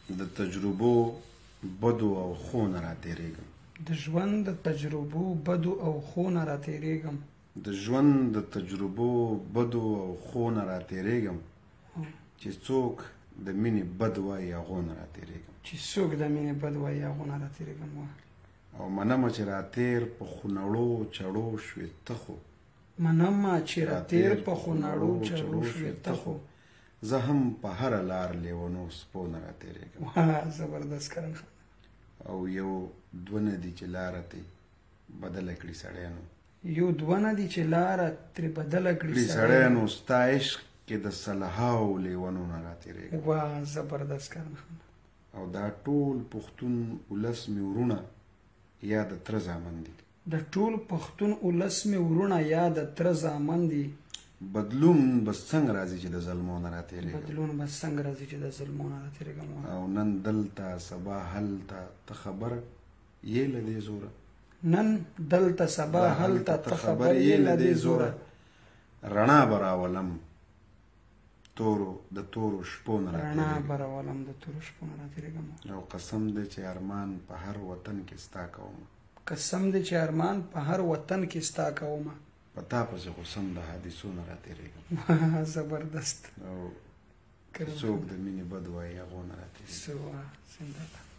د تجربو بدو او ښو نه راتېرېږم د ژوند د تجربو بدو او ښو نه راتېرېږم د ژوند د تجربو بدو او ښو نه راتېرېږم چې څوک د مینې بد وایي هغو نه راتېرېږم چې څوک د مینې بد وایي هغو نه راتېرېږم او منمه چې راتېر په خونړو چړو شوېته خو منمه چې راتېر په خونړو چړو شوېته خو زه هم په هره لار لیونو سپو نه راتېرېږم زبردست کرن خان او یو دوه نه دي چې لاره ترې بدله کړي سړیانو یو دوه نه دي چې لاره ترې بدله کړي سړیانو ستا عشق کې د سلهاو لیونو نه راتېرېږم زبردست کرن خان او دا ټول پښتون ولس مې ورونه یا د تره زامن دي د ټول پښتون ولس مې ورونه یا د تره زامن دي بدلون به څنګه راځي چې د ظلمو نه راتېرېږم بدلون به څنګه راځي چې د ظلمو نه راتېرېږم او نن دلته سبا هلته ته خبر یې له دې زوره نن دلته سبا هلته ته خبر یې له دې زوره رڼا به راولم د تورو شپو نه رڼا به راولم د تورو شپو نه راتېرېږم او قسم دی چې ارمان په هر وطن کې ستا کوم قسم دی چې ارمان په هر وطن کې ستا کوم په تا پسې خو سم د حادثو نه راتېرېږم زبردست او څوک د مینې بد وایي هغو نه راتېرېږم